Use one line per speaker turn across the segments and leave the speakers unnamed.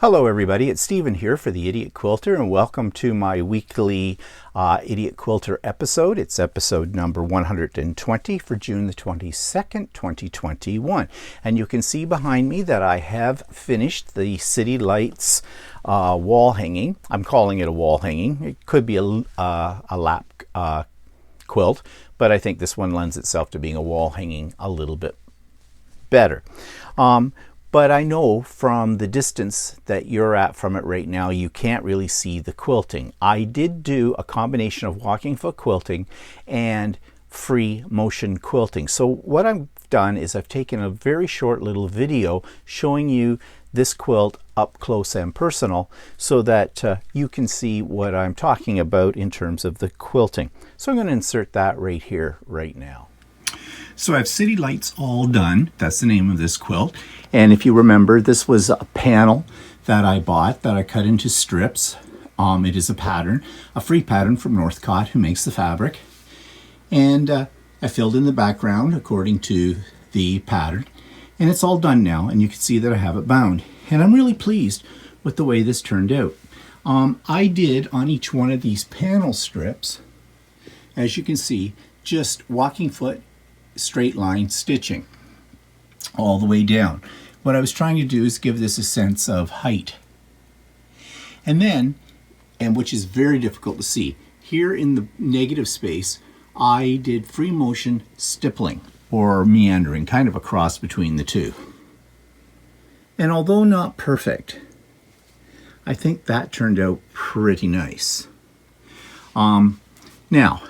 Hello everybody, it's Stephen here for the Idiot Quilter, and welcome to my weekly Idiot Quilter episode. It's episode number 120 for June the 22nd, 2021. And you can see behind me that I have finished the City Lights wall hanging. I'm calling it a wall hanging. It could be a lap quilt, but I think this one lends itself to being a wall hanging a little bit better. But I know from the distance that you're at from it right now, you can't really see the quilting. I did do a combination of walking foot quilting and free motion quilting. So what I've done is I've taken a very short little video showing you this quilt up close and personal so that you can see what I'm talking about in terms of the quilting. So I'm going to insert that right here, right now. So I have City Lights all done. That's the name of this quilt. And if you remember, this was a panel that I bought that I cut into strips. It is a pattern, a free pattern from Northcott, who makes the fabric. And I filled in the background according to the pattern. And it's all done now, and you can see that I have it bound. And I'm really pleased with the way this turned out. I did on each one of these panel strips, as you can see, just walking foot straight line stitching all the way down. What I was trying to do is give this a sense of height. And then, and which is very difficult to see, here in the negative space, I did free motion stippling or meandering, kind of a cross between the two. And although not perfect, I think that turned out pretty nice. Now,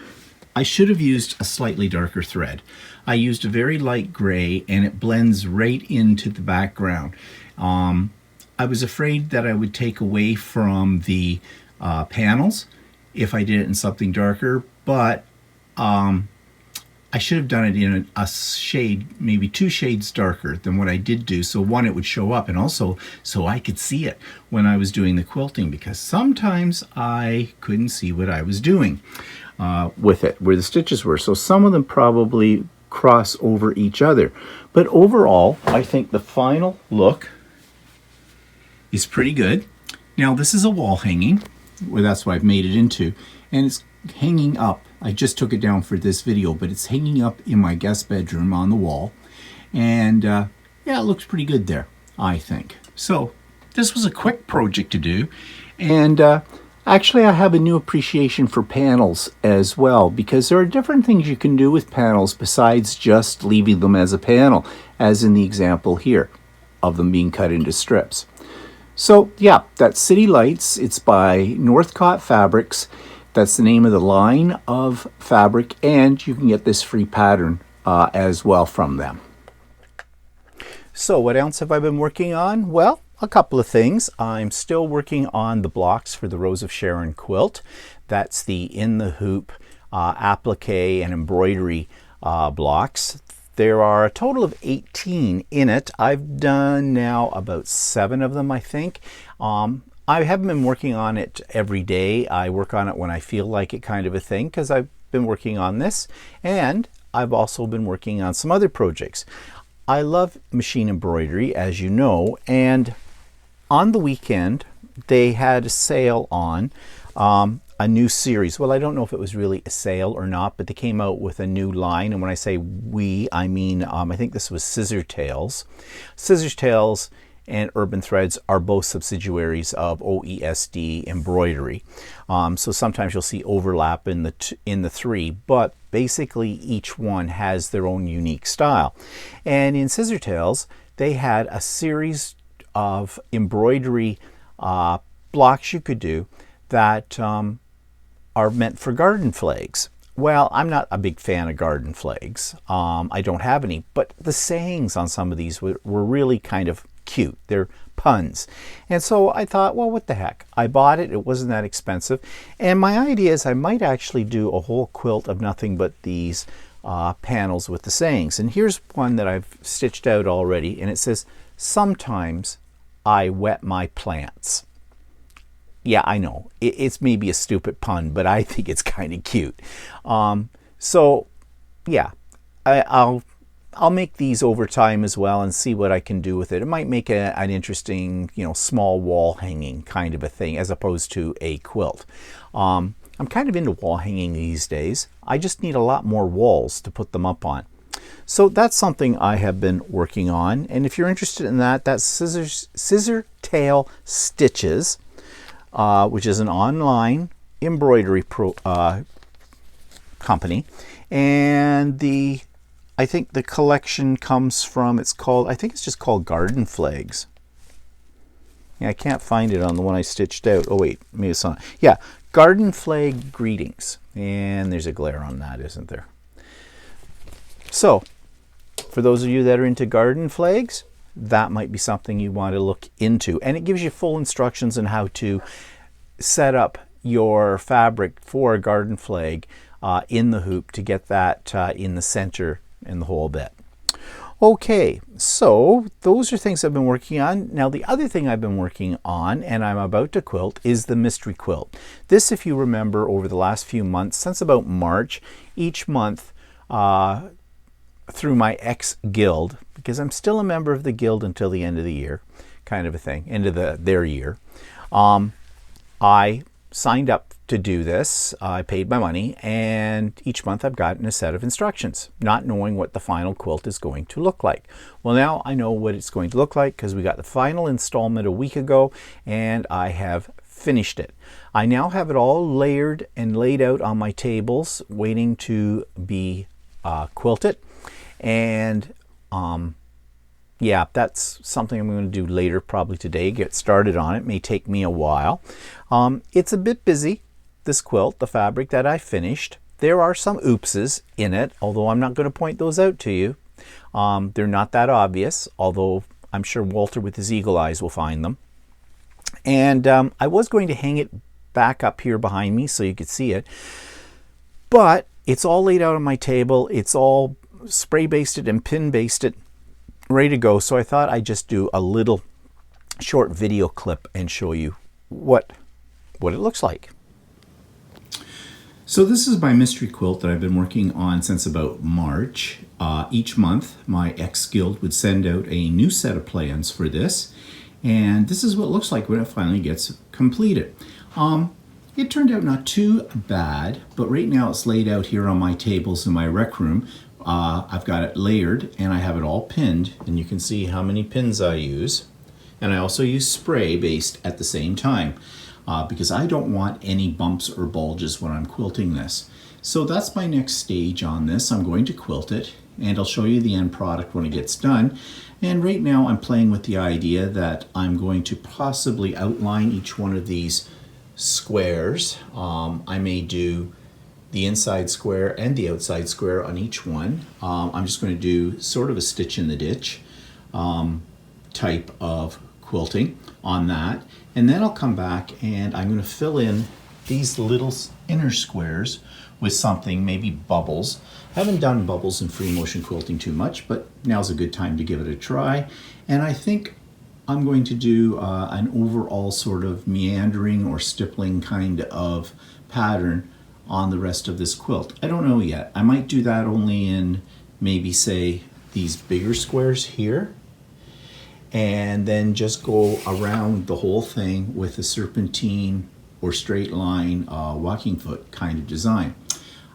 I should have used a slightly darker thread. I used a very light gray and it blends right into the background. I was afraid that I would take away from the panels if I did it in something darker, but I should have done it in a shade, maybe 2 shades darker than what I did do. So one, it would show up, and also so I could see it when I was doing the quilting, because sometimes I couldn't see what I was doing with it, where the stitches were. So some of them probably cross over each other. But overall, I think the final look is pretty good. Now this is a wall hanging, well, that's what I've made it into, and it's hanging up. I just took it down for this video, but it's hanging up in my guest bedroom on the wall. And yeah, it looks pretty good there, I think. So this was a quick project to do. And actually, I have a new appreciation for panels as well, because there are different things you can do with panels besides just leaving them as a panel, as in the example here of them being cut into strips. So yeah, that's City Lights. It's by Northcott Fabrics. That's the name of the line of fabric, and you can get this free pattern as well from them. So what else have I been working on? Well, a couple of things. I'm still working on the blocks for the Rose of Sharon quilt. That's the in the hoop applique and embroidery blocks. There are a total of 18 in it. I've done now about 7 of them, I think. I haven't been working on it every day. I work on it when I feel like it, kind of a thing, because I've been working on this, and I've also been working on some other projects. I love machine embroidery, as you know, and on the weekend they had a sale on a new series. Well, I don't know if it was really a sale or not, but they came out with a new line, and when I say we, I mean I think this was Scissor Tails. Scissor Tails and Urban Threads are both subsidiaries of OESD Embroidery. So sometimes you'll see overlap in the three, but basically each one has their own unique style. And in Scissor Tails, they had a series of embroidery blocks you could do that are meant for garden flags. Well, I'm not a big fan of garden flags. I don't have any, but the sayings on some of these were really kind of cute. They're puns. And so I thought, well, what the heck? I bought it. It wasn't that expensive. And my idea is I might actually do a whole quilt of nothing but these panels with the sayings. And here's one that I've stitched out already, and it says, "Sometimes I wet my plants." Yeah, I know. It's maybe a stupid pun, but I think it's kind of cute. So, yeah, I'll I'll make these over time as well and see what I can do with it. It might make an interesting, small wall hanging kind of a thing as opposed to a quilt. I'm kind of into wall hanging these days. I just need a lot more walls to put them up on. So that's something I have been working on. And if you're interested in that, that's Scissor Tail Stitches, which is an online embroidery company. And I think the collection comes from, I think it's just called Garden Flags. Yeah, I can't find it on the one I stitched out. Oh wait, maybe it's on. Yeah, Garden Flag Greetings. And there's a glare on that, isn't there? So, for those of you that are into garden flags, that might be something you want to look into. And it gives you full instructions on how to set up your fabric for a garden flag in the hoop to get that in the center and the whole bit. Okay, so those are things I've been working on. Now the other thing I've been working on and I'm about to quilt is the mystery quilt. This, if you remember, over the last few months, since about March, each month through my ex-guild, because I'm still a member of the guild until the end of the year, kind of a thing, end of their year, I signed up to do this. I paid my money, and each month I've gotten a set of instructions, not knowing what the final quilt is going to look like. Well, now I know what it's going to look like because we got the final installment a week ago, and I have finished it. I now have it all layered and laid out on my tables, waiting to be quilted. And yeah, that's something I'm going to do later, probably today, get started on it. May take me a while. It's a bit busy, this quilt, the fabric that I finished. There are some oopses in it, although I'm not going to point those out to you. They're not that obvious, although I'm sure Walter with his eagle eyes will find them. And I was going to hang it back up here behind me so you could see it, but it's all laid out on my table. It's all spray basted and pin basted, ready to go. So I thought I'd just do a little short video clip and show you what it looks like. So this is my mystery quilt that I've been working on since about March. Each month my ex-guild would send out a new set of plans for this, and this is what it looks like when it finally gets completed. It turned out not too bad, but right now it's laid out here on my tables in my rec room. I've got it layered and I have it all pinned, and you can see how many pins I use. And I also use spray based at the same time because I don't want any bumps or bulges when I'm quilting this. So that's my next stage on this. I'm going to quilt it and I'll show you the end product when it gets done. And right now I'm playing with the idea that I'm going to possibly outline each one of these squares. I may do the inside square and the outside square on each one. I'm just going to do sort of a stitch in the ditch type of quilting on that, and then I'll come back and I'm going to fill in these little inner squares with something, maybe bubbles. I haven't done bubbles in free motion quilting too much, but now's a good time to give it a try. And I think I'm going to do an overall sort of meandering or stippling kind of pattern on the rest of this quilt. I don't know yet. I might do that only in maybe say these bigger squares here, and then just go around the whole thing with a serpentine or straight line walking foot kind of design.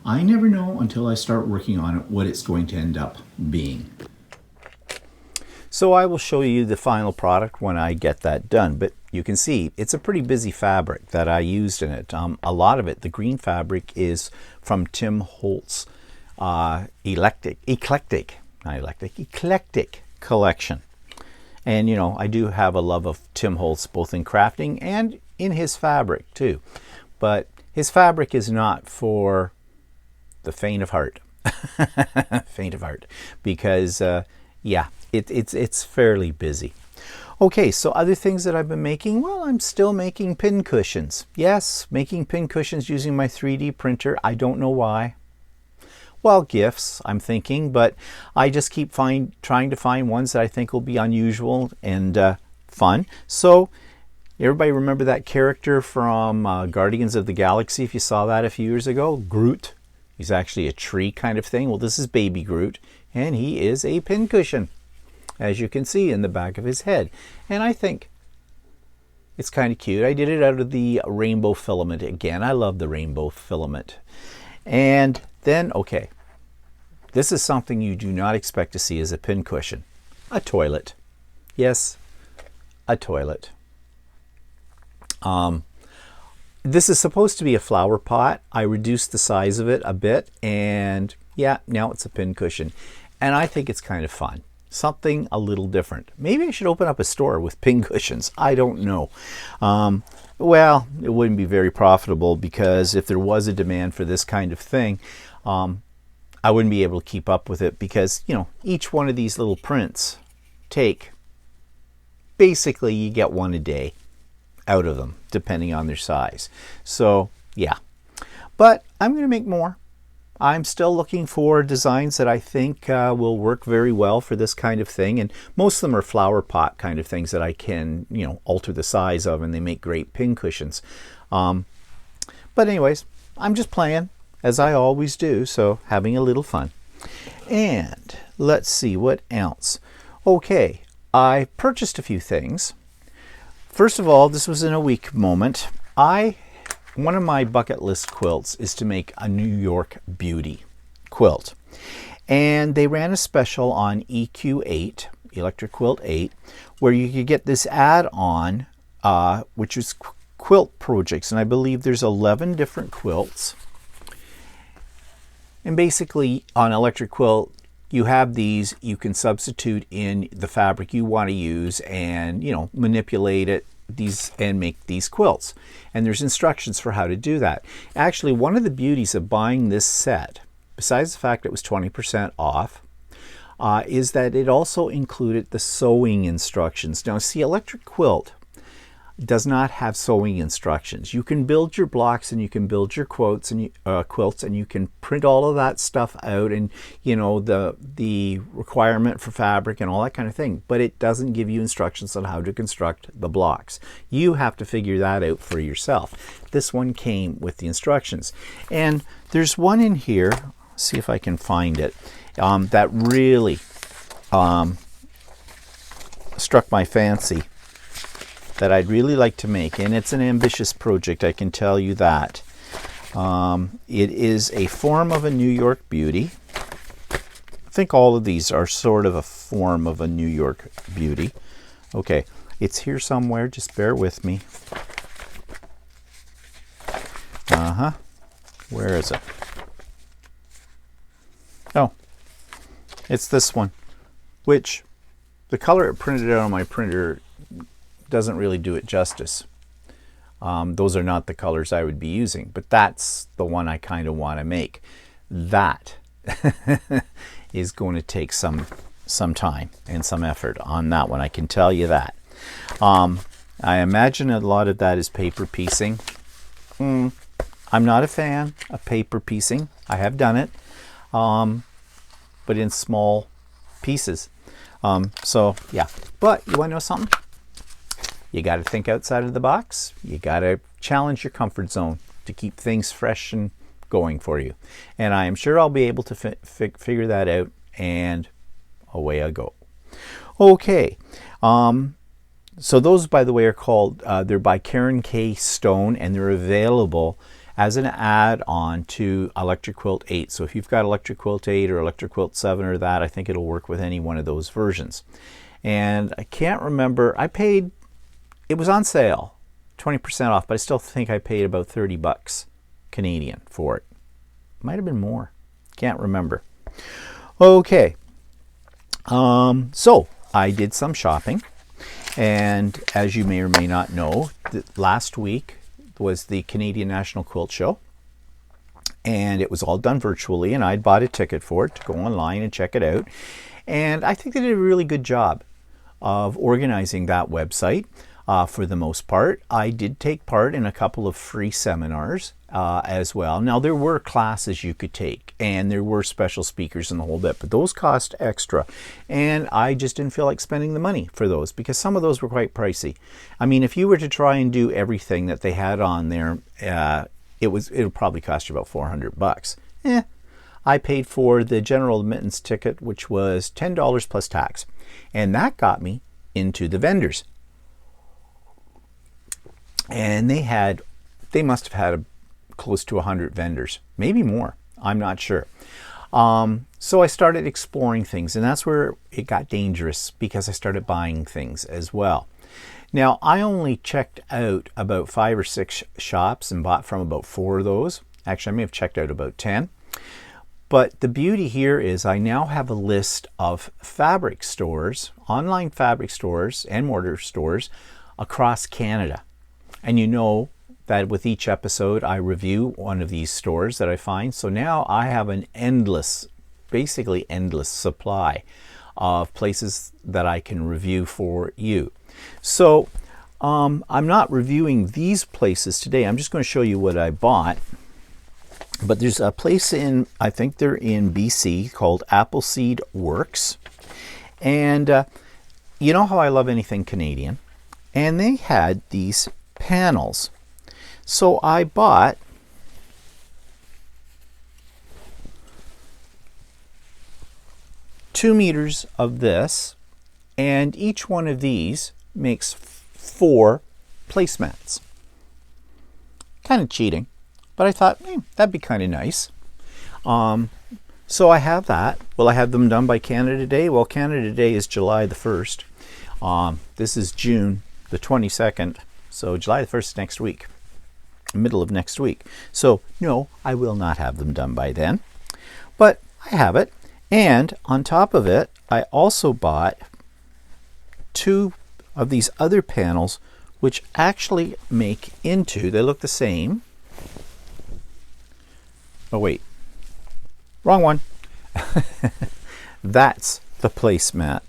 I never know until I start working on it what it's going to end up being. So I will show you the final product when I get that done, but you can see it's a pretty busy fabric that I used in it. A lot of it, the green fabric, is from Tim Holt's eclectic collection. And you know, I do have a love of Tim Holtz both in crafting and in his fabric too. But his fabric is not for the faint of heart. Faint of heart, because yeah, it's fairly busy. Okay, so other things that I've been making, well, I'm still making pin cushions. Yes, making pin cushions using my 3D printer. I don't know why. Well, gifts, I'm thinking, but I just keep trying to find ones that I think will be unusual and fun. So everybody remember that character from Guardians of the Galaxy, if you saw that a few years ago? Groot. He's actually a tree kind of thing. Well, this is Baby Groot, and he is a pincushion, as you can see in the back of his head. And I think it's kind of cute. I did it out of the rainbow filament again. I love the rainbow filament. And then, okay, this is something you do not expect to see as a pincushion. A toilet. Yes, a toilet. This is supposed to be a flower pot. I reduced the size of it a bit, and yeah, now it's a pincushion. And I think it's kind of fun. Something a little different. Maybe I should open up a store with pincushions. I don't know. Well, it wouldn't be very profitable, because if there was a demand for this kind of thing, I wouldn't be able to keep up with it, because, you know, each one of these little prints basically you get one a day out of them, depending on their size. So yeah, but I'm going to make more. I'm still looking for designs that I think will work very well for this kind of thing, and most of them are flower pot kind of things that I can, you know, alter the size of, and they make great pincushions. But anyways, I'm just playing, as I always do, so having a little fun. And let's see what else. Okay, I purchased a few things. First of all, this was in a week moment. One of my bucket list quilts is to make a New York Beauty quilt. And they ran a special on EQ8, Electric Quilt 8, where you could get this add-on, which is quilt projects. And I believe there's 11 different quilts. And basically, on Electric Quilt, you have these, you can substitute in the fabric you want to use and, you know, manipulate it and make these quilts. And there's instructions for how to do that. Actually, one of the beauties of buying this set, besides the fact it was 20% off, is that it also included the sewing instructions. Now, see, Electric Quilt does not have sewing instructions. You can build your blocks and you can build your quilts and you can print all of that stuff out, and, you know, the requirement for fabric and all that kind of thing, but it doesn't give you instructions on how to construct the blocks. You have to figure that out for yourself. This one came with the instructions, and there's one in here, see if I can find it, that really struck my fancy, that I'd really like to make, and it's an ambitious project, I can tell you that. It is a form of a New York Beauty. I think all of these are sort of a form of a New York Beauty. Okay, it's here somewhere, just bear with me. Where is it? Oh, it's this one, which the color it printed out on my printer doesn't really do it justice. Those are not the colors I would be using, but that's the one I kind of want to make. That is going to take some time and some effort on that one, I can tell you that. I imagine a lot of that is paper piecing. I'm not a fan of paper piecing. I have done it, but in small pieces. So yeah, but you want to know something? You got to think outside of the box. You got to challenge your comfort zone to keep things fresh and going for you. And I am sure I'll be able to figure that out, and away I go. Okay. So those, by the way, are called, they're by Karen K. Stone, and they're available as an add-on to Electric Quilt 8. So if you've got Electric Quilt 8 or Electric Quilt 7 or that, I think it'll work with any one of those versions. And I can't remember, it was on sale, 20% off, but I still think I paid about 30 bucks Canadian for it. Might have been more. Can't remember. Okay. So I did some shopping, and as you may or may not know, last week was the Canadian National Quilt Show, and it was all done virtually, and I'd bought a ticket for it to go online and check it out. And I think they did a really good job of organizing that website. For the most part, I did take part in a couple of free seminars as well. Now, there were classes you could take, and there were special speakers and the whole bit, but those cost extra. And I just didn't feel like spending the money for those, because some of those were quite pricey. I mean, if you were to try and do everything that they had on there, it would probably cost you about 400 bucks. I paid for the general admittance ticket, which was $10 plus tax. And that got me into the vendors. And they must have had close to 100 vendors, maybe more. I'm not sure. So I started exploring things, and that's where it got dangerous because I started buying things as well. Now, I only checked out about 5 or 6 shops and bought from about 4 of those. Actually, I may have checked out about 10. But the beauty here is I now have a list of fabric stores, online fabric stores and mortar stores across Canada. And you know that with each episode I review one of these stores that I find. So now I have an basically endless supply of places that I can review for you. So I'm not reviewing these places today. I'm just going to show you what I bought. But there's a place I think they're in BC, called Appleseed Works. And you know how I love anything Canadian. And they had these panels. So I bought two meters of this, and each one of these makes 4 placemats. Kind of cheating. But I thought, that'd be kind of nice. So I have that. Will I have them done by Canada Day? Well, Canada Day is July the 1st. This is June the 22nd. So July the 1st is next week. Middle of next week. So no, I will not have them done by then. But I have it. And on top of it, I also bought 2 of these other panels, which actually make into, they look the same. Oh wait, wrong one. That's the placemat.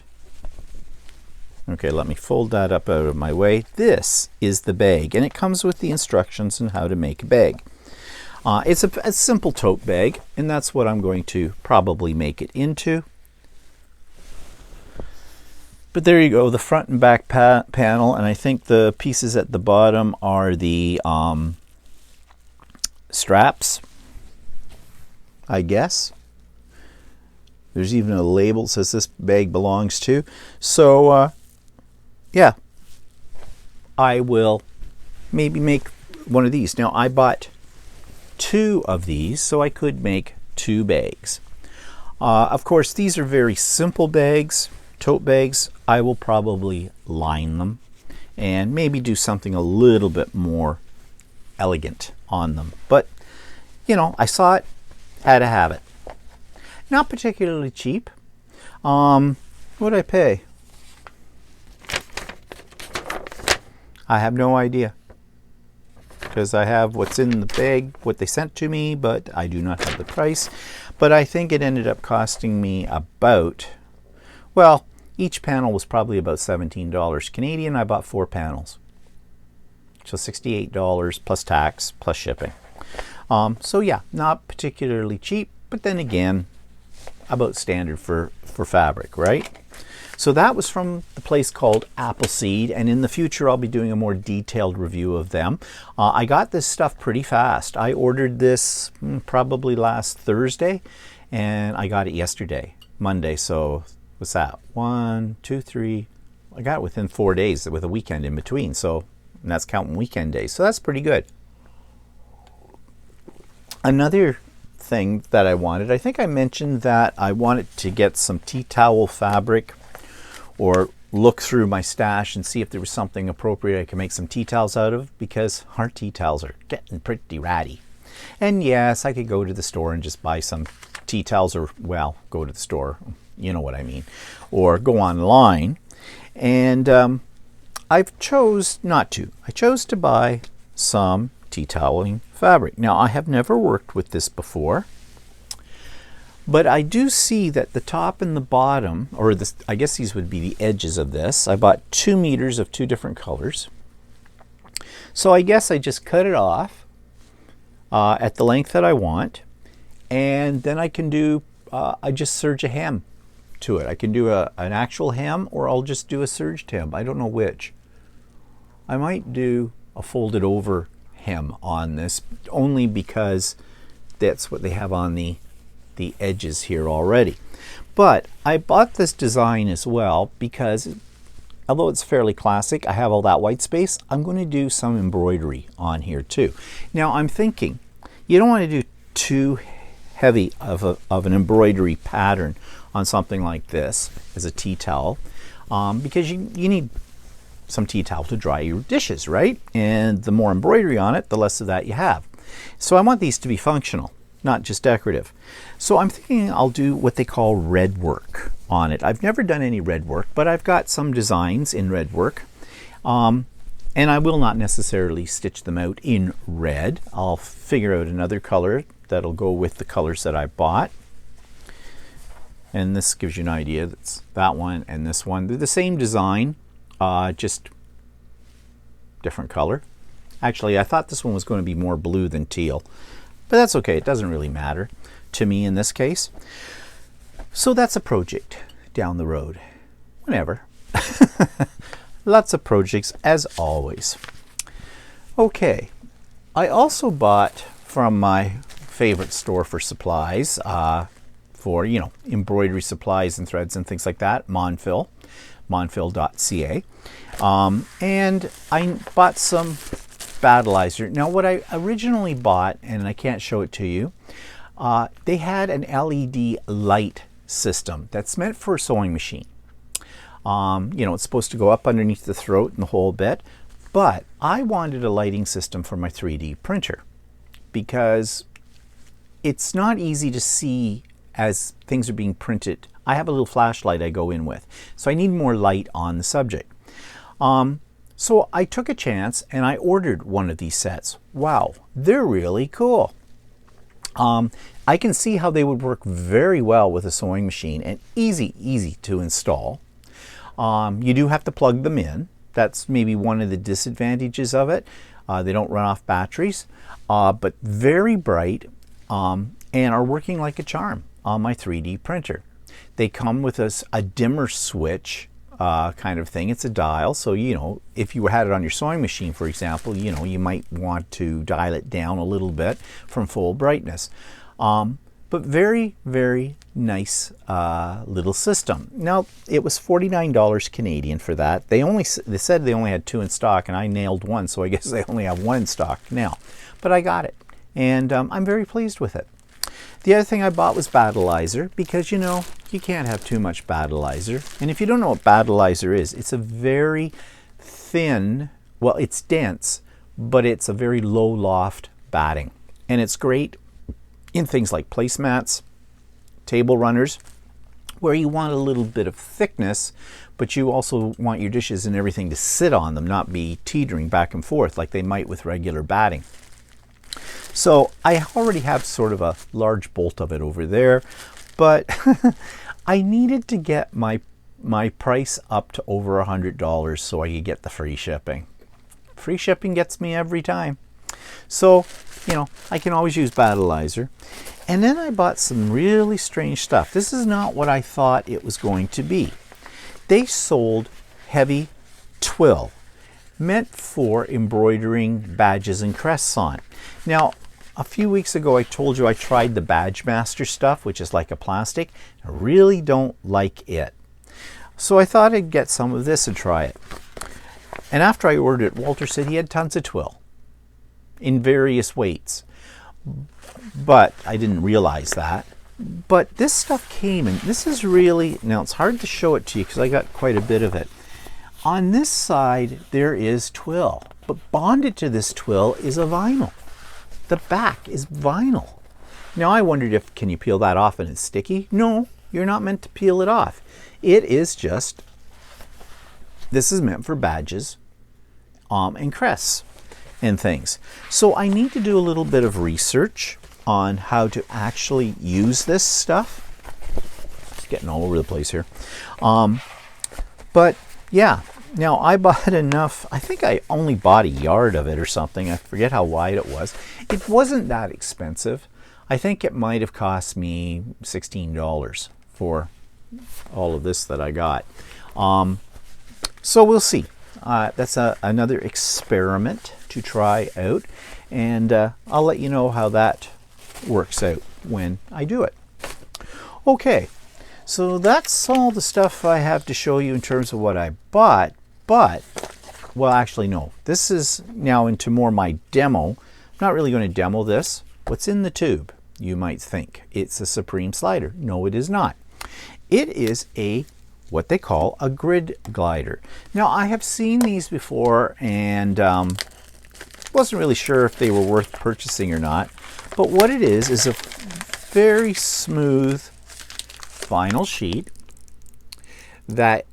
Okay, let me fold that up out of my way. This is the bag, and it comes with the instructions on how to make a bag. It's a simple tote bag, and that's what I'm going to probably make it into. But there you go, the front and back panel, and I think the pieces at the bottom are the straps, I guess. There's even a label that says this bag belongs to. So, yeah, I will maybe make one of these. Now, I bought 2 of these, so I could make 2 bags. Of course, these are very simple bags, tote bags. I will probably line them and maybe do something a little bit more elegant on them. But, you know, I saw it, had to have it. Not particularly cheap. What did I pay? I have no idea. Because I have what's in the bag, what they sent to me, but I do not have the price. But I think it ended up costing me about, well, each panel was probably about $17 Canadian. I bought 4 panels. So $68 plus tax, plus shipping. So yeah, not particularly cheap, but then again, about standard for fabric, right? So that was from the place called Appleseed, and in the future I'll be doing a more detailed review of them. I got this stuff pretty fast. I ordered this probably last Thursday, and I got it yesterday, Monday. So what's that? 1, 2, 3. I got it within 4 days with a weekend in between. So, and that's counting weekend days. So that's pretty good. Another thing that I wanted, I think I mentioned that I wanted to get some tea towel fabric, or look through my stash and see if there was something appropriate I could make some tea towels out of, because our tea towels are getting pretty ratty. And yes, I could go to the store and just buy some tea towels, or, well, go to the store, you know what I mean, or go online. And I chose not to. I chose to buy some tea toweling fabric. Now, I have never worked with this before, but I do see that the top and the bottom, or this, I guess these would be the edges of this. I bought 2 meters of 2 different colors. So I guess I just cut it off at the length that I want, and then I can do, I just serge a hem to it. I can do an actual hem, or I'll just do a serged hem. I don't know which. I might do a folded over hem on this, only because that's what they have on the edges here already. But I bought this design as well because although it's fairly classic, I have all that white space, I'm going to do some embroidery on here too. Now I'm thinking, you don't want to do too heavy of an embroidery pattern on something like this as a tea towel, because you need some tea towel to dry your dishes, right? And the more embroidery on it, the less of that you have. So I want these to be functional, not just decorative. So I'm thinking I'll do what they call red work on it. I've never done any red work, but I've got some designs in red work. And I will not necessarily stitch them out in red. I'll figure out another color that'll go with the colors that I bought. And this gives you an idea. That's that one and this one. They're the same design, just different color. Actually, I thought this one was going to be more blue than teal, but that's okay. It doesn't really matter to me in this case. So that's a project down the road. Whenever. Lots of projects as always. Okay, I also bought from my favorite store for supplies, for, you know, embroidery supplies and threads and things like that, monfil.ca. And I bought some battleizer. Now what I originally bought, and I can't show it to you, they had an LED light system that's meant for a sewing machine. You know, it's supposed to go up underneath the throat and the whole bit, but I wanted a lighting system for my 3D printer because it's not easy to see as things are being printed. I have a little flashlight I go in with, so I need more light on the subject. So I took a chance and I ordered one of these sets. Wow, they're really cool. I can see how they would work very well with a sewing machine and easy to install. You do have to plug them in. That's maybe one of the disadvantages of it. They don't run off batteries, but very bright and are working like a charm on my 3D printer. They come with a dimmer switch kind of thing. It's a dial, so you know, if you had it on your sewing machine, for example, you know, you might want to dial it down a little bit from full brightness. But very nice little system. Now it was $49 Canadian for that. They said they only had 2 in stock, and I nailed one, so I guess they only have 1 in stock now. But I got it, and I'm very pleased with it. The other thing I bought was battleizer, because you know, you can't have too much battleizer. And if you don't know what battleizer is, it's a very thin, well, it's dense, but it's a very low loft batting. And it's great in things like placemats, table runners, where you want a little bit of thickness, but you also want your dishes and everything to sit on them, not be teetering back and forth like they might with regular batting. So I already have sort of a large bolt of it over there, but I needed to get my price up to over $100 so I could get the free shipping. Free shipping gets me every time. So, you know, I can always use battleizer. And then I bought some really strange stuff. This is not what I thought it was going to be. They sold heavy twill, meant for embroidering badges and crests on. Now, a few weeks ago I told you I tried the Badge Master stuff, which is like a plastic. I really don't like it. So I thought I'd get some of this and try it. And after I ordered it, Walter said he had tons of twill in various weights. But I didn't realize that. But this stuff came, and this is really, now it's hard to show it to you because I got quite a bit of it. On this side there is twill, but bonded to this twill is a vinyl. The back is vinyl. Now I wondered if, can you peel that off and it's sticky? No, you're not meant to peel it off. It is just, this is meant for badges and crests and things. So I need to do a little bit of research on how to actually use this stuff. It's getting all over the place here. But yeah, now I bought enough. I think I only bought a yard of it or something. I forget how wide it was. It wasn't that expensive. I think it might have cost me $16 for all of this that I got. So we'll see. That's another experiment to try out, and I'll let you know how that
works out when I do it. Okay, so that's all the stuff I have to show you in terms of what I bought, but, well, actually, no. This is now into more my demo. I'm not really going to demo this. What's in the tube? You might think it's a Supreme slider. No, it is not. It is what they call a grid glider. Now, I have seen these before and wasn't really sure if they were worth purchasing or not. But what it is a very smooth vinyl sheet that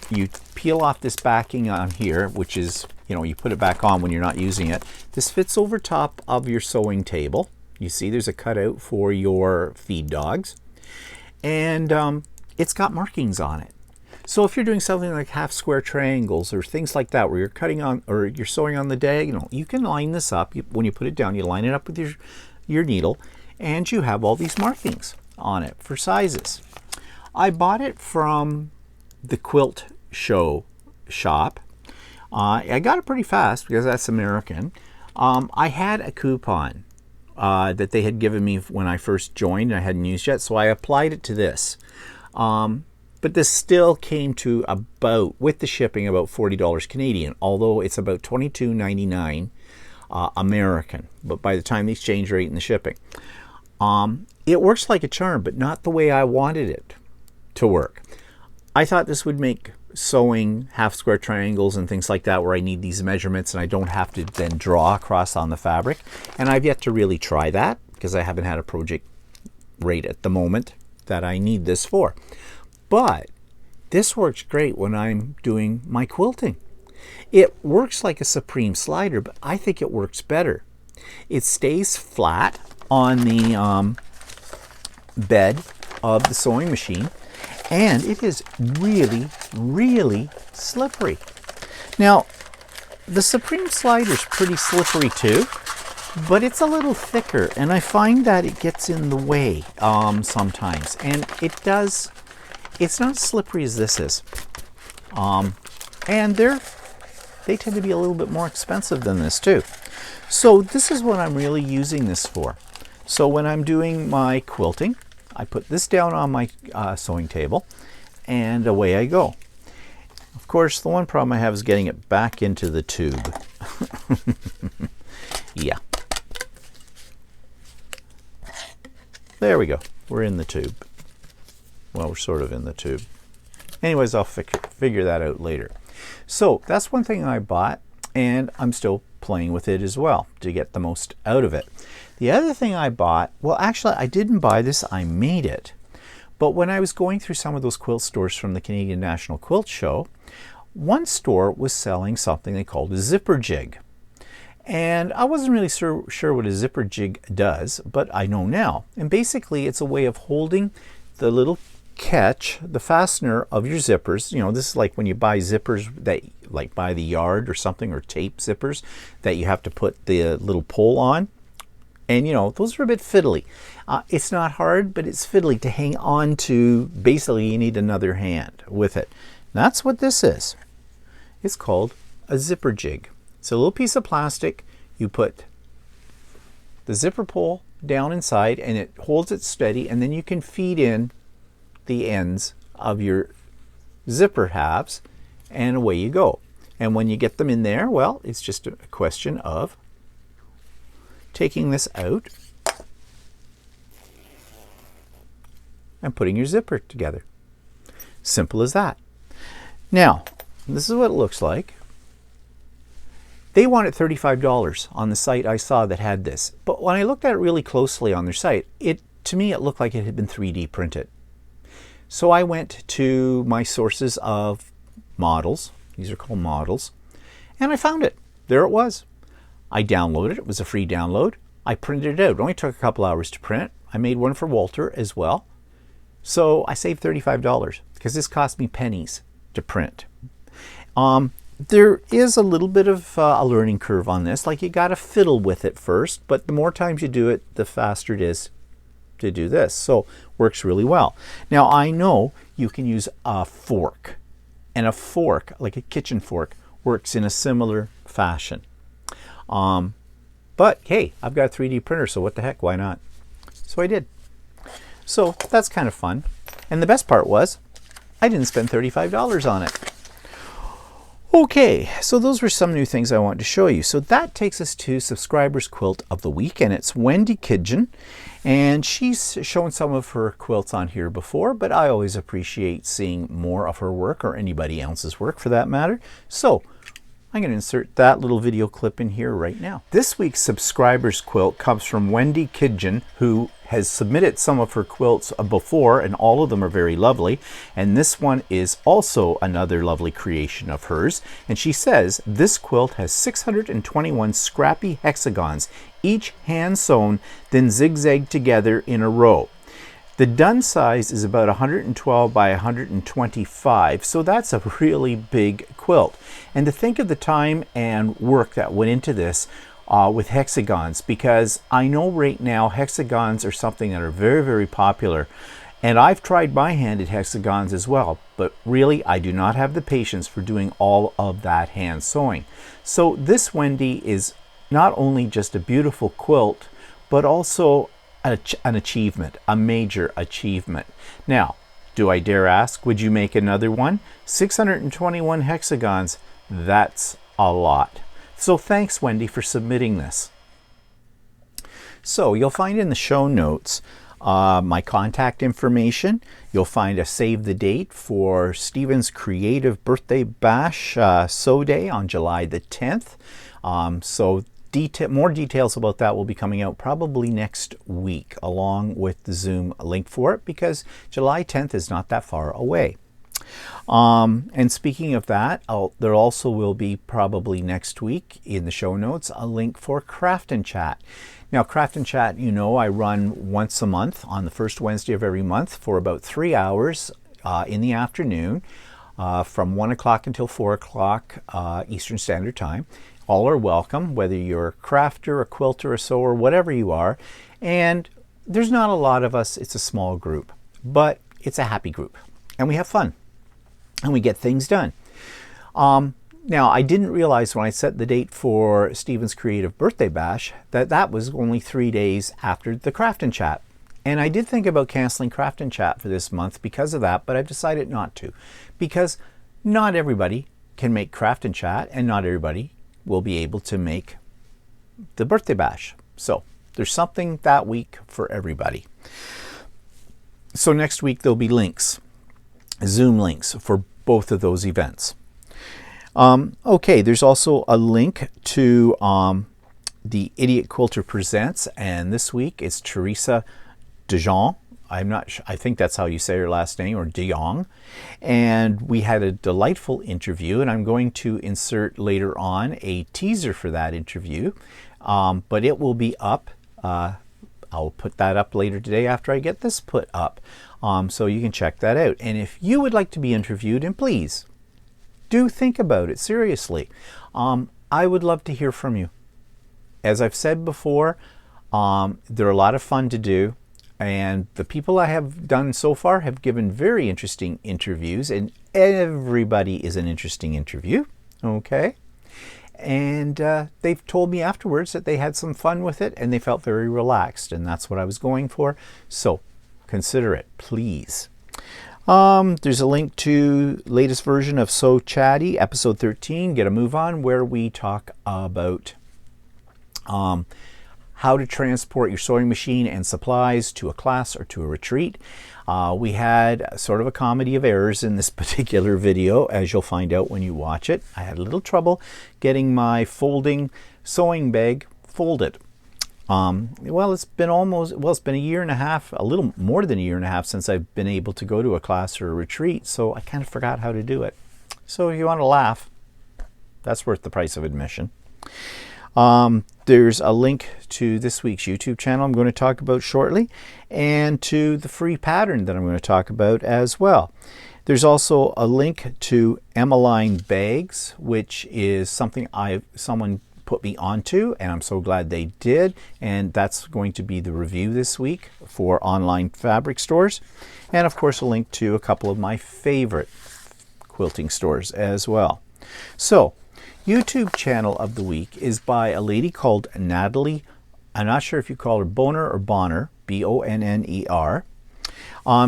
you peel off this backing on here, which is, you put it back on when you're not using it. This fits over top of your sewing table. You see there's a cutout for your feed dogs. And it's got markings on it. So if you're doing something like half square triangles or things like that, where you're cutting on or you're sewing on the diagonal, you can line this up. When you put it down, you line it up with your needle, and you have all these markings on it for sizes. I bought it from the Quilt Show shop. I got it pretty fast because that's American. I had a coupon that they had given me when I first joined. I hadn't used yet, so I applied it to this. But this still came to about, with the shipping, about $40 Canadian, although it's about $22.99 American, but by the time the exchange rate and the shipping. It works like a charm, but not the way I wanted it to work. I thought this would make sewing half square triangles and things like that where I need these measurements and I don't have to then draw across on the fabric. And I've yet to really try that because I haven't had a project right at the moment that I need this for. But this works great when I'm doing my quilting. It works like a Supreme slider, but I think it works better. It stays flat on the bed of the sewing machine, and it is really, really slippery. Now, the Supreme slider is pretty slippery too, but it's a little thicker, and I find that it gets in the way sometimes, and it's not as slippery as this is. And they tend to be a little bit more expensive than this too. So this is what I'm really using this for. So when I'm doing my quilting, I put this down on my sewing table and away I go. Of course, the one problem I have is getting it back into the tube. Yeah. There we go. We're in the tube. Well, we're sort of in the tube. Anyways, I'll figure that out later. So that's one thing I bought, and I'm still playing with it as well to get the most out of it. The other thing I bought, well, actually, I didn't buy this. I made it. But when I was going through some of those quilt stores from the Canadian National Quilt Show, one store was selling something they called a zipper jig. And I wasn't really sure what a zipper jig does, but I know now. And basically, it's a way of holding the little catch, the fastener of your zippers. This is like when you buy zippers that like by the yard or something, or tape zippers that you have to put the little pole on. And those are a bit fiddly. It's not hard, but it's fiddly to hang on to. Basically, you need another hand with it. And that's what this is. It's called a zipper jig. It's a little piece of plastic. You put the zipper pole down inside and it holds it steady, and then you can feed in the ends of your zipper halves and away you go. And when you get them in there, well, it's just a question of taking this out and putting your zipper together. Simple as that. Now, this is what it looks like. They wanted $35 on the site I saw that had this. But when I looked at it really closely on their site, to me it looked like it had been 3D printed. So I went to my sources of models. These are called models. And I found it. There it was. I downloaded it. It was a free download. I printed it out. It only took a couple hours to print. I made one for Walter as well. So I saved $35 because this cost me pennies to print. There is a little bit of a learning curve on this. Like, you got to fiddle with it first, but the more times you do it, the faster it is to do this. So works really well. Now, I know you can use a fork, and a fork, like a kitchen fork, works in a similar fashion. But hey, I've got a 3D printer, so what the heck, why not? So I did. So that's kind of fun. And the best part was, I didn't spend $35 on it. Okay, so those were some new things I wanted to show you. So that takes us to Subscribers Quilt of the Week, and it's Wendy Kidgen. And she's shown some of her quilts on here before, but I always appreciate seeing more of her work, or anybody else's work for that matter. So I'm going to insert that little video clip in here right now. This week's Subscribers Quilt comes from Wendy Kidgen, who has submitted some of her quilts before, and all of them are very lovely. And this one is also another lovely creation of hers. And she says, this quilt has 621 scrappy hexagons, each hand sewn, then zigzagged together in a row. The done size is about 112 by 125, so that's a really big quilt. And to think of the time and work that went into this with hexagons, because I know right now hexagons are something that are very, very popular. And I've tried my hand at hexagons as well, but really I do not have the patience for doing all of that hand sewing. So this Wendy is not only just a beautiful quilt, but also an achievement, a major achievement. Now, do I dare ask, would you make another one? 621 hexagons, that's a lot. So thanks, Wendy, for submitting this. So you'll find in the show notes my contact information. You'll find a save the date for Stephen's Creative Birthday Bash Sew Day on July the 10th. So more details about that will be coming out probably next week, along with the Zoom link for it, because July 10th is not that far away. And speaking of that, there also will be probably next week in the show notes a link for Craft and Chat. Now, Craft and Chat, you know, I run once a month on the first Wednesday of every month for about 3 hours in the afternoon, from 1 o'clock until 4 o'clock Eastern Standard Time. All are welcome, whether you're a crafter, a quilter, a sewer, whatever you are. And there's not a lot of us. It's a small group, but it's a happy group, and we have fun, and we get things done. Now, I didn't realize when I set the date for Stephen's Creative Birthday Bash that that was only 3 days after the Craft and Chat. And I did think about canceling Craft and Chat for this month because of that, but I've decided not to, because not everybody can make Craft and Chat, and not everybody will be able to make the Birthday Bash. So there's something that week for everybody. So next week there'll be links, Zoom links for both of those events. Okay, there's also a link to the Idiot Quilter Presents, and this week it's Teresa DeJong. I'm not sure, I think that's how you say her last name, or DeJong. And we had a delightful interview, and I'm going to insert later on a teaser for that interview, but it will be up. I'll put that up later today after I get this put up, so you can check that out. And if you would like to be interviewed, and please do think about it seriously, I would love to hear from you. As I've said before, they're a lot of fun to do. And the people I have done so far have given very interesting interviews, and everybody is an interesting interview, okay? And they've told me afterwards that they had some fun with it and they felt very relaxed, and that's what I was going for. So consider it, please. There's a link to latest version of So Chatty, episode 13, Get a Move On, where we talk about how to transport your sewing machine and supplies to a class or to a retreat. We had sort of a comedy of errors in this particular video, as you'll find out when you watch it. I had a little trouble getting my folding sewing bag folded. Well, it's been a year and a half, a little more than a year and a half since I've been able to go to a class or a retreat, so I kind of forgot how to do it. So if you want to laugh, that's worth the price of admission. There's a link to this week's YouTube channel I'm going to talk about shortly, and to the free pattern that I'm going to talk about as well. There's also a link to Emmaline Bags, which is something someone put me onto, and I'm so glad they did, and that's going to be the review this week for online fabric stores. And of course a link to a couple of my favorite quilting stores as well. So YouTube channel of the week is by a lady called Natalie, I'm not sure if you call her Bonner or Bonner, Bonner.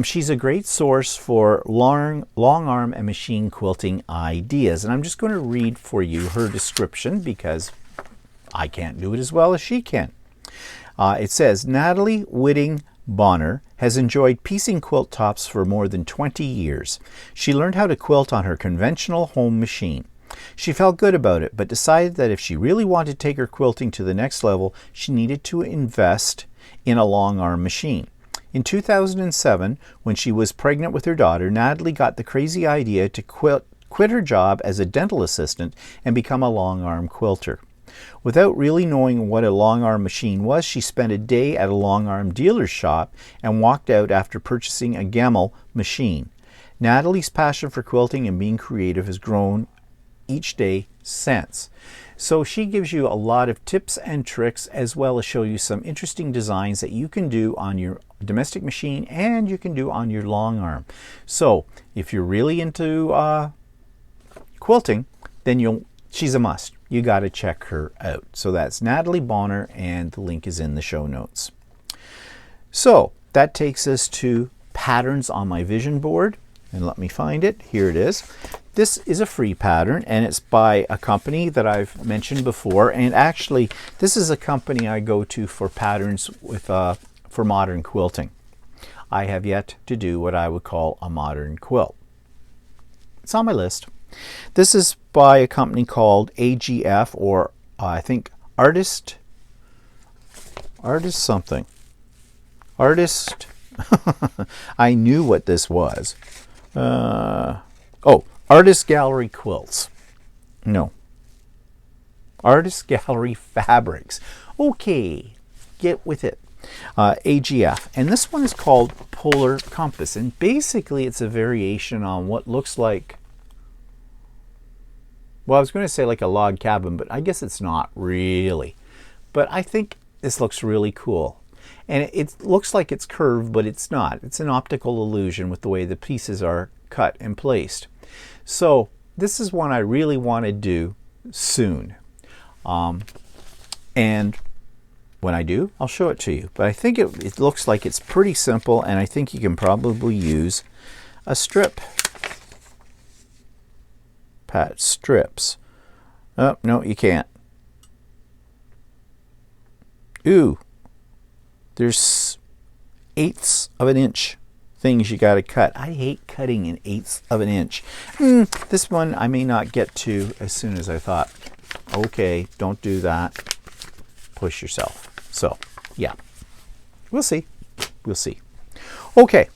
She's a great source for long arm and machine quilting ideas. And I'm just going to read for you her description because I can't do it as well as she can. It says, Natalie Bonner has enjoyed piecing quilt tops for more than 20 years. She learned how to quilt on her conventional home machine. She felt good about it, but decided that if she really wanted to take her quilting to the next level, she needed to invest in a long arm machine. In 2007, when she was pregnant with her daughter, Natalie got the crazy idea to quit her job as a dental assistant and become a long arm quilter. Without really knowing what a long arm machine was, she spent a day at a long arm dealer's shop and walked out after purchasing a Gemmell machine. Natalie's passion for quilting and being creative has grown each day since. So she gives you a lot of tips and tricks, as well as show you some interesting designs that you can do on your domestic machine and you can do on your long arm. So if you're really into quilting, then she's a must. You got to check her out. So that's Natalie Bonner, and the link is in the show notes. So that takes us to patterns on my vision board, and let me find it. Here it is. This is a free pattern, and it's by a company that I've mentioned before. And actually, this is a company I go to for patterns with for modern quilting. I have yet to do what I would call a modern quilt. It's on my list. This is by a company called AGF, or I think Artist something. Artist. I knew what this was. Artist Gallery Quilts. No. Artist Gallery Fabrics. Okay, get with it. AGF. And this one is called Polar Compass. And basically it's a variation on what looks like, well, I was going to say like a log cabin, but I guess it's not really. But I think this looks really cool. And it looks like it's curved, but it's not. It's an optical illusion with the way the pieces are cut and placed. So this is one I really want to do soon. And when I do, I'll show it to you. But I think it looks like it's pretty simple, and I think you can probably use a strip. Strips. Oh, no, you can't. Ooh. There's 1/8 of an inch things you got to cut. I hate cutting in 1/8 of an inch. This one I may not get to as soon as I thought. Okay, don't do that. Push yourself. So, yeah. We'll see. We'll see. Okay.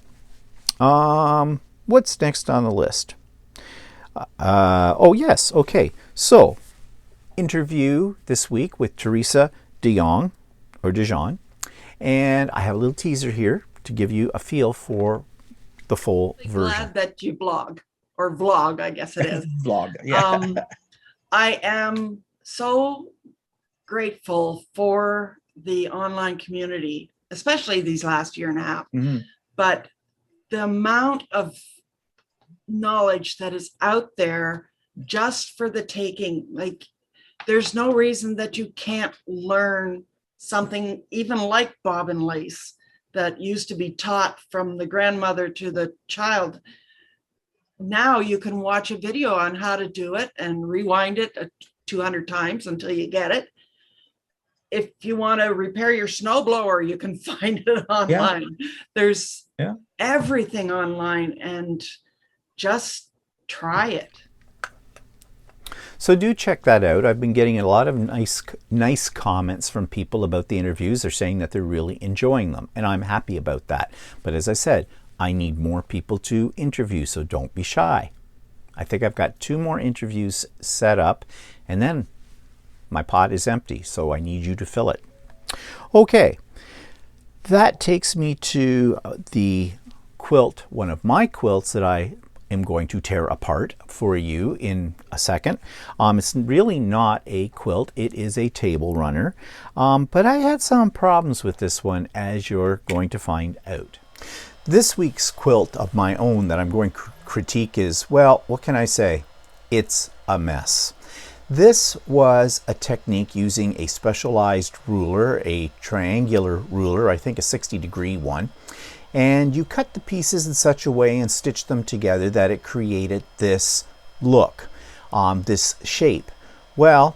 What's next on the list? Oh, yes. Okay. So, interview this week with Teresa DeJong, or DeJong. And I have a little teaser here to give you a feel for the full version.
Glad that you blog, or vlog, I guess it is.
Vlog, yeah.
I am so grateful for the online community, especially these last year and a half.
Mm-hmm.
But the amount of knowledge that is out there just for the taking, like there's no reason that you can't learn something even like bobbin lace that used to be taught from the grandmother to the child. Now you can watch a video on how to do it and rewind it 200 times until you get it. If you want to repair your snowblower, you can find it online. Yeah. There's everything online, and just try it.
So do check that out. I've been getting a lot of nice comments from people about the interviews. They're saying that they're really enjoying them, and I'm happy about that. But as I said, I need more people to interview, so don't be shy. I think I've got 2 more interviews set up, and then my pot is empty, so I need you to fill it. Okay, that takes me to the quilt, one of my quilts that I am going to tear apart for you in a second. It's really not a quilt, it is a table runner. But I had some problems with this one, as you're going to find out. This week's quilt of my own that I'm going to critique is, well, what can I say? It's a mess. This was a technique using a specialized ruler, a triangular ruler, I think a 60-degree one. And you cut the pieces in such a way and stitched them together that it created this look, this shape. Well,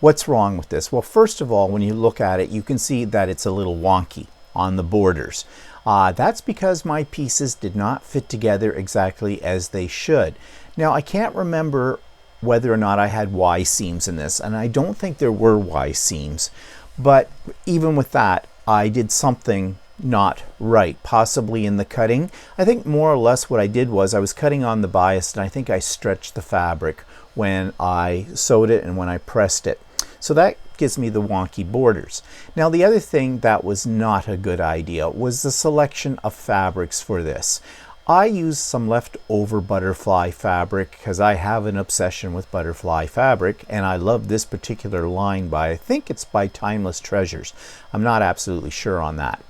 what's wrong with this? Well, first of all, when you look at it, you can see that it's a little wonky on the borders. That's because my pieces did not fit together exactly as they should. Now, I can't remember whether or not I had Y seams in this, and I don't think there were Y seams, but even with that, I did something not right, possibly in the cutting. I think more or less what I did was I was cutting on the bias, and I think I stretched the fabric when I sewed it and when I pressed it. So that gives me the wonky borders. Now, the other thing that was not a good idea was the selection of fabrics for this. I used some leftover butterfly fabric because I have an obsession with butterfly fabric, and I love this particular line by, I think it's by Timeless Treasures. I'm not absolutely sure on that.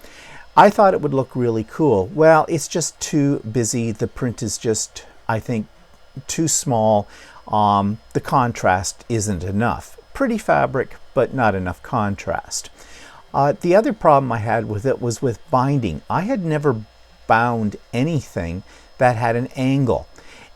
I thought it would look really cool. Well, it's just too busy. The print is just, I think, too small. The contrast isn't enough. Pretty fabric, but not enough contrast. The other problem I had with it was with binding. I had never bound anything that had an angle,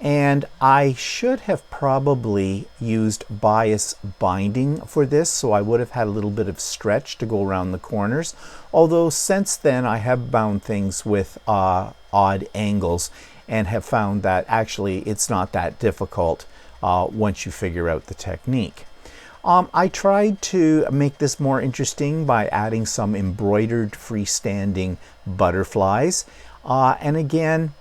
and I should have probably used bias binding for this, so I would have had a little bit of stretch to go around the corners, although since then I have bound things with odd angles and have found that actually it's not that difficult once you figure out the technique. I tried to make this more interesting by adding some embroidered freestanding butterflies. And again,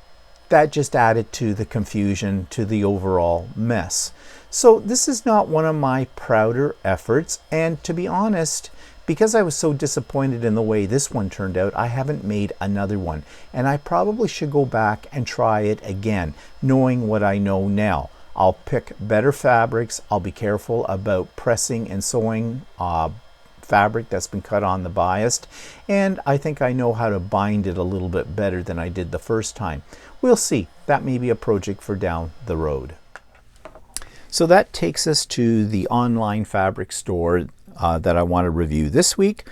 that just added to the confusion, to the overall mess. So this is not one of my prouder efforts. And to be honest, because I was so disappointed in the way this one turned out, I haven't made another one. And I probably should go back and try it again, knowing what I know now. I'll pick better fabrics. I'll be careful about pressing and sewing fabric that's been cut on the bias, and I think I know how to bind it a little bit better than I did the first time. We'll see. That may be a project for down the road. So that takes us to the online fabric store that I want to review this week.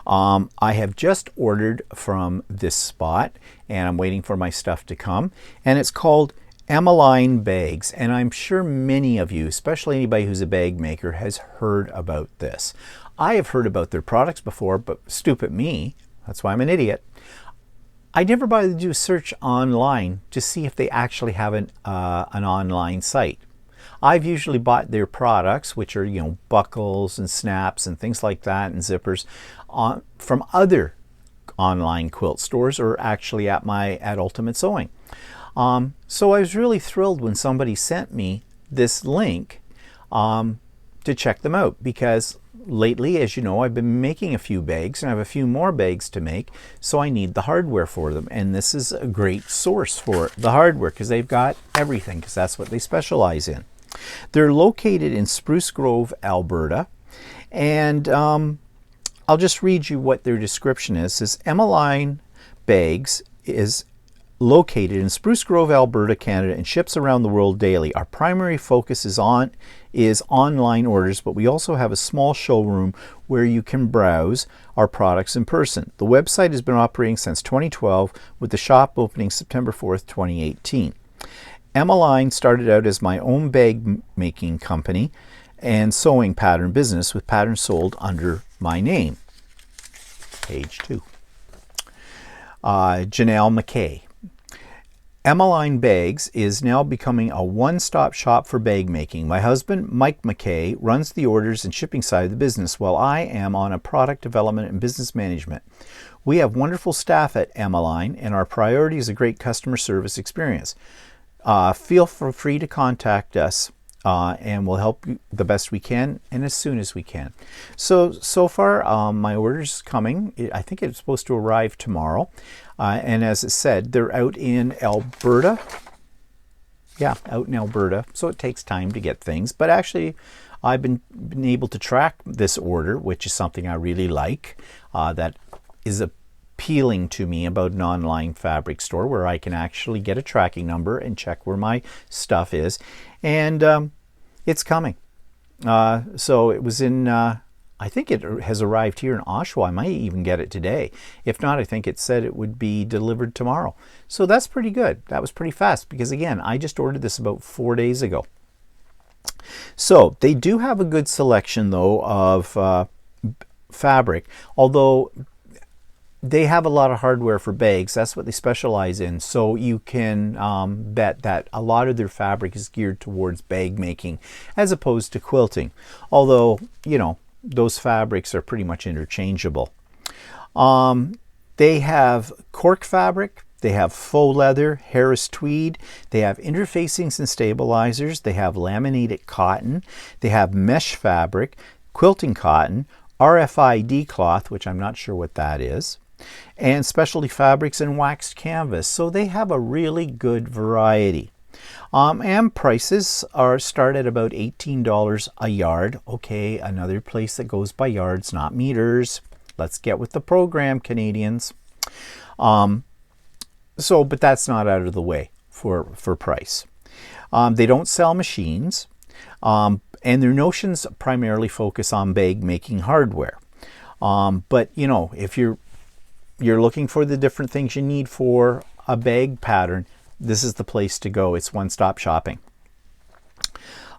I have just ordered from this spot, and I'm waiting for my stuff to come, and it's called Emmaline Bags, and I'm sure many of you, especially anybody who's a bag maker, has heard about this. I have heard about their products before, but stupid me, that's why I'm an idiot, I never bothered to do a search online to see if they actually have an online site. I've usually bought their products, which are, you know, buckles and snaps and things like that, and zippers, from other online quilt stores, or actually at Ultimate Sewing. So I was really thrilled when somebody sent me this link to check them out, because lately, as you know, I've been making a few bags and I have a few more bags to make, so I need the hardware for them, and this is a great source for the hardware because they've got everything, because that's what they specialize in. They're located in Spruce Grove, Alberta, and I'll just read you what their description is. It says, Emmaline Bags is located in Spruce Grove, Alberta, Canada, and ships around the world daily. Our primary focus is online orders, but we also have a small showroom where you can browse our products in person. The website has been operating since 2012, with the shop opening September 4th, 2018. Emmaline started out as my own bag making company and sewing pattern business, with patterns sold under my name. Page 2. Janelle McKay. Emmaline Bags is now becoming a one-stop shop for bag making. My husband, Mike McKay, runs the orders and shipping side of the business, while I am on a product development and business management. We have wonderful staff at Emmaline, and our priority is a great customer service experience. Feel free to contact us, and we'll help you the best we can and as soon as we can. So far, my order's coming. I think it's supposed to arrive tomorrow. And as I said, they're out in Alberta. Yeah, out in Alberta. So it takes time to get things. But actually, I've been able to track this order, which is something I really like. That is appealing to me about an online fabric store, where I can actually get a tracking number and check where my stuff is. And it's coming. So it was in, I think it has arrived here in Oshawa. I might even get it today. If not, I think it said it would be delivered tomorrow. So that's pretty good. That was pretty fast because, again, I just ordered this about 4 days ago. So they do have a good selection, though, of fabric, although they have a lot of hardware for bags. That's what they specialize in. So you can bet that a lot of their fabric is geared towards bag making as opposed to quilting. Although, you know, those fabrics are pretty much interchangeable. They have cork fabric. They have faux leather, Harris tweed. They have interfacings and stabilizers. They have laminated cotton. They have mesh fabric, quilting cotton, RFID cloth, which I'm not sure what that is, and specialty fabrics and waxed canvas. So they have a really good variety. And prices start at about $18 a yard. Okay, another place that goes by yards, not meters. Let's get with the program, Canadians. But that's not out of the way for price. They don't sell machines, and their notions primarily focus on bag making hardware. But you know, if you're looking for the different things you need for a bag pattern, this is the place to go. It's one-stop shopping.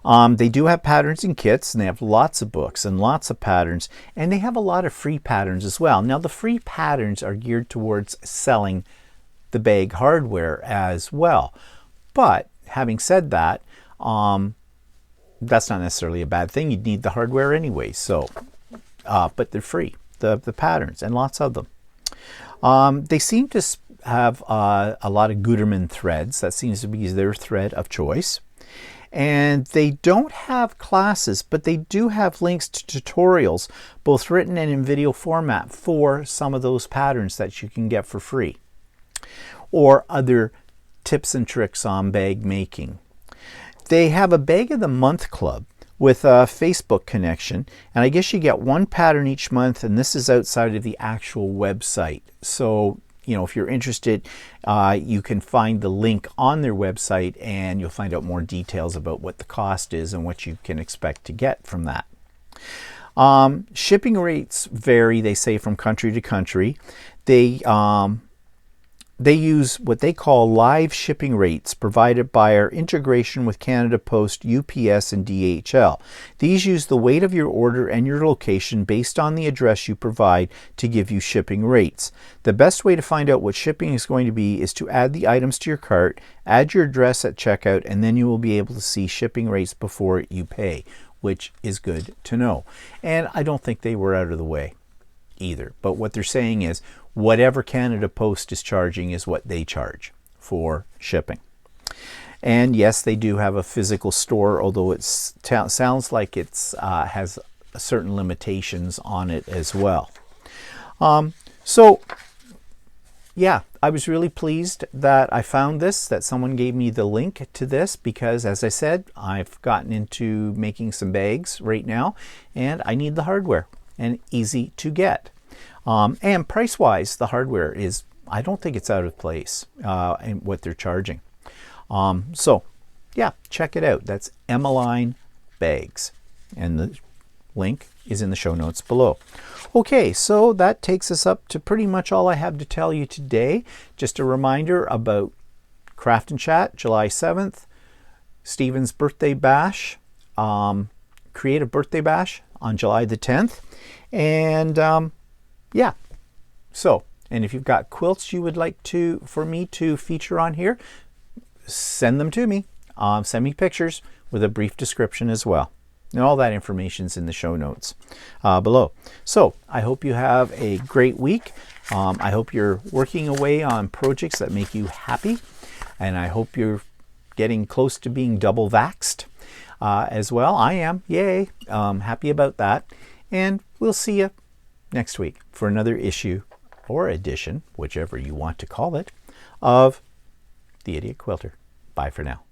They do have patterns and kits, and they have lots of books and lots of patterns, and they have a lot of free patterns as well. Now, the free patterns are geared towards selling the bag hardware as well. But having said that, that's not necessarily a bad thing. You'd need the hardware anyway. So, but they're free, the patterns, and lots of them. They seem to have a lot of Gutermann threads. That seems to be their thread of choice. And they don't have classes, but they do have links to tutorials, both written and in video format, for some of those patterns that you can get for free, or other tips and tricks on bag making. They have a Bag of the Month club with a Facebook connection, and I guess you get one pattern each month, and this is outside of the actual website. So, you know, if you're interested, you can find the link on their website, and you'll find out more details about what the cost is and what you can expect to get from that. Shipping rates vary, they say, from country to country. They use what they call live shipping rates provided by our integration with Canada Post, UPS, and DHL. These use the weight of your order and your location based on the address you provide to give you shipping rates. The best way to find out what shipping is going to be is to add the items to your cart, add your address at checkout, and then you will be able to see shipping rates before you pay, which is good to know. And I don't think they were out of the way either. But what they're saying is whatever Canada Post is charging is what they charge for shipping. And yes, they do have a physical store, although it sounds like it has certain limitations on it as well. So yeah, I was really pleased that I found this, that someone gave me the link to this, because as I said, I've gotten into making some bags right now, and I need the hardware, and easy to get. And price-wise, the hardware is, I don't think it's out of place in what they're charging. So, yeah, check it out. That's Emmaline Bags. And the link is in the show notes below. Okay, so that takes us up to pretty much all I have to tell you today. Just a reminder about Craft and Chat, July 7th, Stephen's Birthday Bash, Creative Birthday Bash on July the 10th. And yeah, so, and if you've got quilts you would like for me to feature on here, send them to me. Send me pictures with a brief description as well. And all that information's in the show notes below. So I hope you have a great week. I hope you're working away on projects that make you happy. And I hope you're getting close to being double vaxxed as well. I am. Yay. Happy about that. And we'll see you next week for another issue or edition, whichever you want to call it, of The Idiot Quilter. Bye for now.